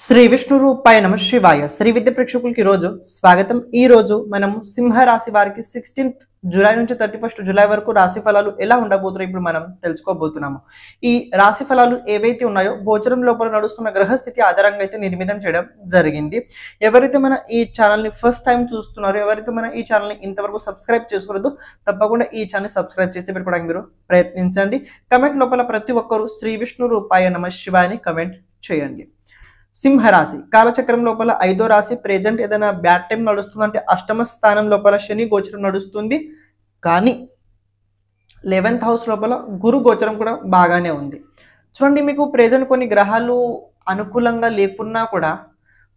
శ్రీ విష్ణు రూపాయ నమ శివాయ. శ్రీ విద్య ప్రేక్షకులకి రోజు స్వాగతం. ఈ రోజు మనం సింహ రాశి వారికి 16th జూలై నుంచి 31st జూలై వరకు రాశి ఫలాలు ఎలా ఉండబోతున్నాయి ఇప్పుడు మనం తెలుసుకోబోతున్నాము. ఈ రాశి ఫలాలు ఏవైతే ఉన్నాయో గోచరం లోపల నడుస్తున్న గ్రహస్థితి ఆధారంగా అయితే నిర్మితం చేయడం జరిగింది. ఎవరైతే మన ఈ ఛానల్ని ఫస్ట్ టైం చూస్తున్నారో, ఎవరైతే మన ఈ ఛానల్ని ఇంతవరకు సబ్స్క్రైబ్ చేసుకోవద్దు, తప్పకుండా ఈ ఛానల్ సబ్స్క్రైబ్ చేసి పెట్టుకోవడానికి మీరు ప్రయత్నించండి. కమెంట్ లోపల ప్రతి ఒక్కరు శ్రీ విష్ణు రూపాయ నమ శివాయని కమెంట్ చేయండి. సింహరాశి కాలచక్రం లోపల 5వ రాశి. ప్రెజెంట్ ఏదైనా బ్యాడ్ టైం నడుస్తుందంటే అష్టమ స్థానం లోపల శని గోచరం నడుస్తుంది, కానీ 11th హౌస్ లోపల గురు గోచరం కూడా బాగానే ఉంది. చూడండి, మీకు ప్రెజెంట్ కొన్ని గ్రహాలు అనుకూలంగా లేకున్నా కూడా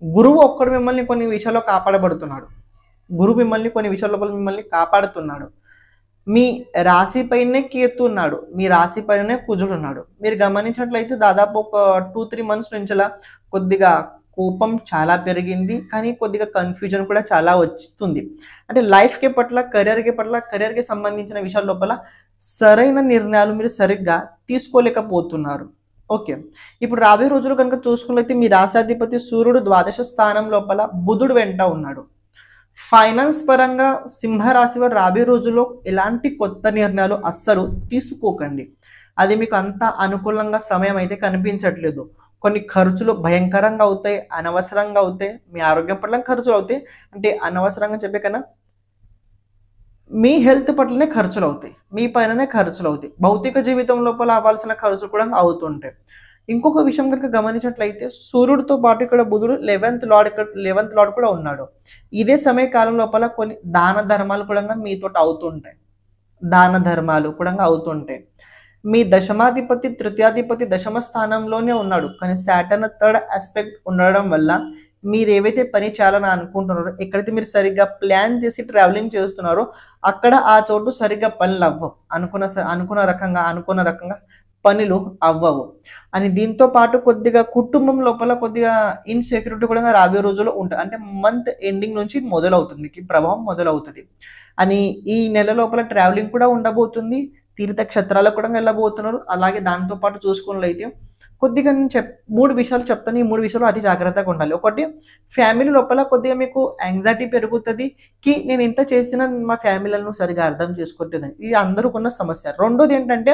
గురువు ఒక్కడు మిమ్మల్ని కొన్ని విషయాల్లో కాపాడబడుతున్నాడు. గురువు మిమ్మల్ని కొన్ని విషయాల లోపల మిమ్మల్ని కాపాడుతున్నాడు. మీ రాశి పైనే కేతు ఉన్నాడు, మీ రాశి పైనే కుజుడు ఉన్నాడు. మీరు గమనించినట్లయితే దాదాపు ఒక 2-3 months నుంచి కొద్దిగా కోపం చాలా పెరిగింది, కానీ కొద్దిగా కన్ఫ్యూజన్ కూడా చాలా వస్తుంది. అంటే లైఫ్కి పట్ల, కెరియర్కి సంబంధించిన విషయాల లోపల సరైన నిర్ణయాలు మీరు సరిగ్గా తీసుకోలేకపోతున్నారు. ఓకే, ఇప్పుడు రాబోయే రోజులు కనుక చూసుకున్నట్లయితే మీ రాశాధిపతి సూర్యుడు ద్వాదశ స్థానం లోపల బుధుడు వెంట ఉన్నాడు. ఫైనాన్స్ పరంగా సింహరాశి వారు రాబోయే రోజుల్లో ఎలాంటి కొత్త నిర్ణయాలు అస్సలు తీసుకోకండి. అది మీకు అంత అనుకూలంగా సమయం అయితే కనిపించట్లేదు. కొన్ని ఖర్చులు భయంకరంగా అవుతాయి, అనవసరంగా అవుతాయి. మీ ఆరోగ్యం పట్ల ఖర్చులు అవుతాయి, అంటే అనవసరంగా చెప్పే కన్నా మీ హెల్త్ పట్లనే ఖర్చులు అవుతాయి, మీ పైననే ఖర్చులు అవుతాయి. భౌతిక జీవితం లోపల అవ్వాల్సిన ఖర్చులు కూడా అవుతుంటాయి. ఇంకొక విషయం కనుక గమనించినట్లయితే సూర్యుడితో పాటు ఇక్కడ బుధుడు 11th లార్డ్ కూడా ఉన్నాడు. ఇదే సమయ కాలం లోపల కొన్ని దాన ధర్మాలు కూడా మీతో అవుతుంటాయి, మీ దశమాధిపతి తృతీయాధిపతి దశమ స్థానంలోనే ఉన్నాడు, కానీ సాటర్న్ 3rd ఆస్పెక్ట్ ఉండడం వల్ల మీరు ఏవైతే పని చేయాలని అనుకుంటున్నారో, ఎక్కడైతే మీరు సరిగ్గా ప్లాన్ చేసి ట్రావెలింగ్ చేస్తున్నారో అక్కడ ఆ చోటు సరిగ్గా పనులు అవ్వవు, అనుకున్న రకంగా పనులు అవ్వవు. అని దీంతో పాటు కొద్దిగా కుటుంబం లోపల కొద్దిగా ఇన్సెక్యూరిటీ కూడా రాబోయే రోజుల్లో ఉంటుంది. అంటే మంత్ ఎండింగ్ నుంచి మొదలవుతుంది, మీకు ప్రభావం మొదలవుతుంది. అని ఈ నెల లోపల ట్రావెలింగ్ కూడా ఉండబోతుంది, తీర్థక్షేత్రాలకు కూడా వెళ్ళబోతున్నారు. అలాగే దాంతోపాటు చూసుకున్నట్లయితే కొద్దిగా నేను 3 విషయాలు చెప్తాను. ఈ 3 విషయాలు అతి జాగ్రత్తగా ఉండాలి. ఒకటి, ఫ్యామిలీ లోపల కొద్దిగా మీకు యాంగ్జైటీ పెరుగుతుంది, కి నేను ఇంత చేసినా మా ఫ్యామిలీలను సరిగా అర్థం చేసుకోవట్లేదని, ఇది అందరికీ సమస్య. రెండోది ఏంటంటే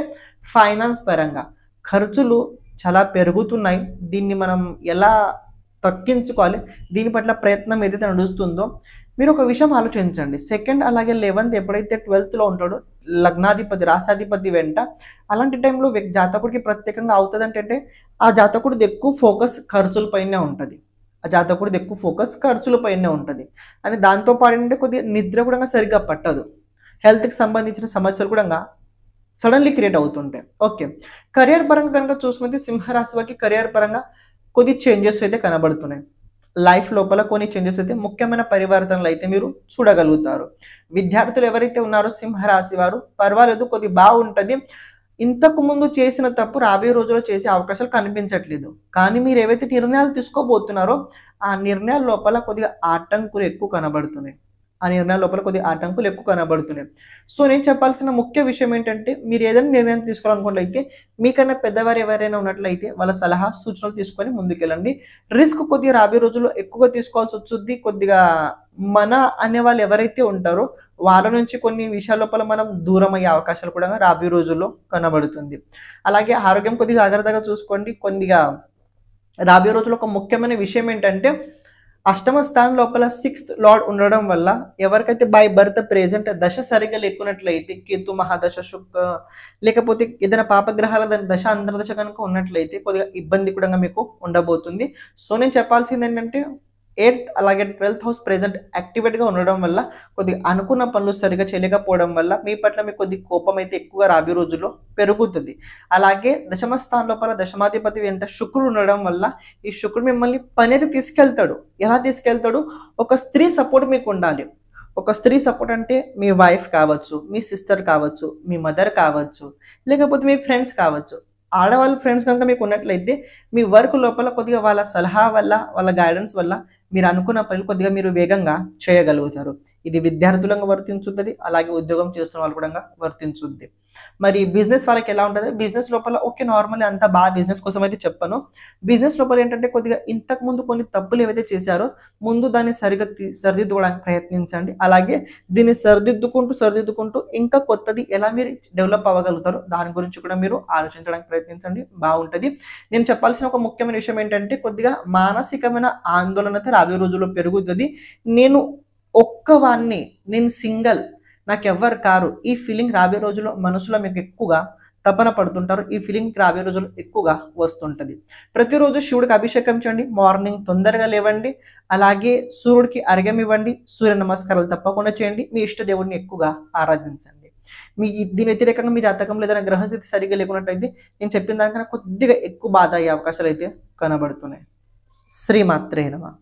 ఫైనాన్స్ పరంగా ఖర్చులు చాలా పెరుగుతున్నాయి. దీన్ని మనం ఎలా తగ్గించుకోవాలి, దీని పట్ల ప్రయత్నం ఏదైతే నడుస్తుందో మీరు ఒక విషయం ఆలోచించండి. 2nd అలాగే 11th ఎప్పుడైతే 12thలో ఉంటాడో లగ్నాధిపతి రాశాధిపతి వెంట, అలాంటి టైంలో జాతకుడికి ప్రత్యేకంగా అవుతుంది అంటే ఆ జాతకుడిది ఎక్కువ ఫోకస్ ఖర్చులపైనే ఉంటుంది. అని దాంతోపాటు అంటే కొద్దిగా నిద్ర కూడా సరిగ్గా పట్టదు, హెల్త్కి సంబంధించిన సమస్యలు కూడా సడన్లీ క్రియేట్ అవుతుంటాయి. ఓకే, కెరియర్ పరంగా కనుక చూసుకుంటే సింహరాశి వారికి కెరియర్ పరంగా కొద్ది చేంజెస్ అయితే కనబడుతున్నాయి. లైఫ్ లోపల కొన్ని చేంజెస్ అయితే, ముఖ్యమైన పరివర్తనలు అయితే మీరు చూడగలుగుతారు. విద్యార్థులు ఎవరైతే ఉన్నారో సింహరాశి వారు పర్వాలేదు, కొద్ది బాగుంటుంది. ఇంతకు ముందు చేసిన తప్పు రాబోయే రోజుల్లో చేసే అవకాశాలు కనిపించట్లేదు, కానీ మీరు ఏవైతే నిర్ణయాలు తీసుకోబోతున్నారో ఆ నిర్ణయాల లోపల కొద్దిగా ఆటంకులు ఎక్కువ కనబడుతున్నాయి. సో నేను చెప్పాల్సిన ముఖ్య విషయం ఏంటంటే, మీరు ఏదైనా నిర్ణయం తీసుకోవాలనుకున్నట్లయితే మీకన్నా పెద్దవారు ఎవరైనా ఉన్నట్లయితే వాళ్ళ సలహా సూచనలు తీసుకొని ముందుకెళ్ళండి. రిస్క్ కొద్దిగా రాబోయే రోజుల్లో ఎక్కువగా తీసుకోవాల్సి వస్తుంది. కొద్దిగా మన అనే వాళ్ళు ఎవరైతే ఉంటారో వాళ్ళ నుంచి కొన్ని విషయాల లోపల మనం దూరం అయ్యే అవకాశాలు కూడా రాబోయే రోజుల్లో కనబడుతుంది. అలాగే ఆరోగ్యం కొద్దిగా జాగ్రత్తగా చూసుకోండి. కొద్దిగా రాబోయే రోజుల్లో ఒక ముఖ్యమైన విషయం ఏంటంటే, అష్టమ స్థానం లోపల 6th లార్డ్ ఉండడం వల్ల ఎవరికైతే బై బర్త్ ప్రెజెంట్ దశ సరిగా లేకున్నట్లయితే, కేతు మహాదశ, శుక్ర లేకపోతే ఏదైనా పాపగ్రహాల దశ అంతర్దశ కనుక ఉన్నట్లయితే కొద్దిగా ఇబ్బంది కూడా మీకు ఉండబోతుంది. సో నేను చెప్పాల్సింది ఏంటంటే 8th అలాగే 12th హౌస్ ప్రెజెంట్ యాక్టివేట్గా ఉండడం వల్ల కొద్దిగా అనుకున్న పనులు సరిగా చేయలేకపోవడం వల్ల మీ పట్ల మీకు కొద్ది కోపం అయితే ఎక్కువగా రాబోయే రోజుల్లో పెరుగుతుంది. అలాగే దశమ స్థానం లోపల దశమాధిపతి వెంట శుక్రుడు ఉండడం వల్ల ఈ శుక్రుడు మిమ్మల్ని పని అయితే తీసుకెళ్తాడు. ఎలా తీసుకెళ్తాడు? ఒక స్త్రీ సపోర్ట్ మీకు ఉండాలి. ఒక స్త్రీ సపోర్ట్ అంటే మీ వైఫ్ కావచ్చు, మీ సిస్టర్ కావచ్చు, మీ మదర్ కావచ్చు, లేకపోతే మీ ఫ్రెండ్స్ కావచ్చు. ఆడవాళ్ళ ఫ్రెండ్స్ కనుక మీకు ఉన్నట్లయితే మీ వర్క్ లోపల కొద్దిగా వాళ్ళ సలహా వల్ల, వాళ్ళ గైడెన్స్ వల్ల మీరు అనుకున్న పనులు కొద్దిగా మీరు వేగంగా చేయగలుగుతారు. ఇది విద్యార్థులంగా వర్తించుతుంది, అలాగే ఉద్యోగం చేస్తున్న వాళ్ళు కూడా వర్తించుద్ది. మరి బిజినెస్ వాళ్ళకి ఎలా ఉంటుంది, బిజినెస్ లోపల ఓకే నార్మల్లీ అంతా బాగా బిజినెస్ కోసం అయితే చెప్పను. బిజినెస్ లోపల ఏంటంటే కొద్దిగా ఇంతకు ముందు కొన్ని తప్పులు ఏవైతే చేశారో ముందు దాన్ని సరిదిద్దుకోవడానికి ప్రయత్నించండి. అలాగే దీన్ని సరిదిద్దుకుంటూ ఇంకా కొత్తది ఎలా మీరు డెవలప్ అవ్వగలుగుతారో దాని గురించి కూడా మీరు ఆలోచించడానికి ప్రయత్నించండి, బాగుంటుంది. నేను చెప్పాల్సిన ఒక ముఖ్యమైన విషయం ఏంటంటే కొద్దిగా మానసికమైన ఆందోళన అయితే రాబోయే రోజుల్లో పెరుగుతుంది. నేను సింగిల్, నాకెవ్వరు కారు, ఈ ఫీలింగ్ రాబోయే రోజుల్లో మనసులో మీకు ఎక్కువగా తపన పడుతుంటారు. ఈ ఫీలింగ్ రాబోయే రోజుల్లో ఎక్కువగా వస్తుంటుంది. ప్రతిరోజు శివుడికి అభిషేకం చేయండి, మార్నింగ్ తొందరగా లేవండి, అలాగే సూర్యుడికి అర్ఘ్యం ఇవ్వండి, సూర్య నమస్కారాలు తప్పకుండా చేయండి, మీ ఇష్ట దేవుడిని ఎక్కువగా ఆరాధించండి. దీని వ్యతిరేకంగా మీ జాతకంలో ఏదైనా గ్రహస్థితి సరిగ్గా లేకున్నట్టయితే నేను చెప్పిన దానికన్నా కొద్దిగా ఎక్కువ బాధ అయ్యే అవకాశాలు అయితే కనబడుతున్నాయి. శ్రీమాత్రే నమః.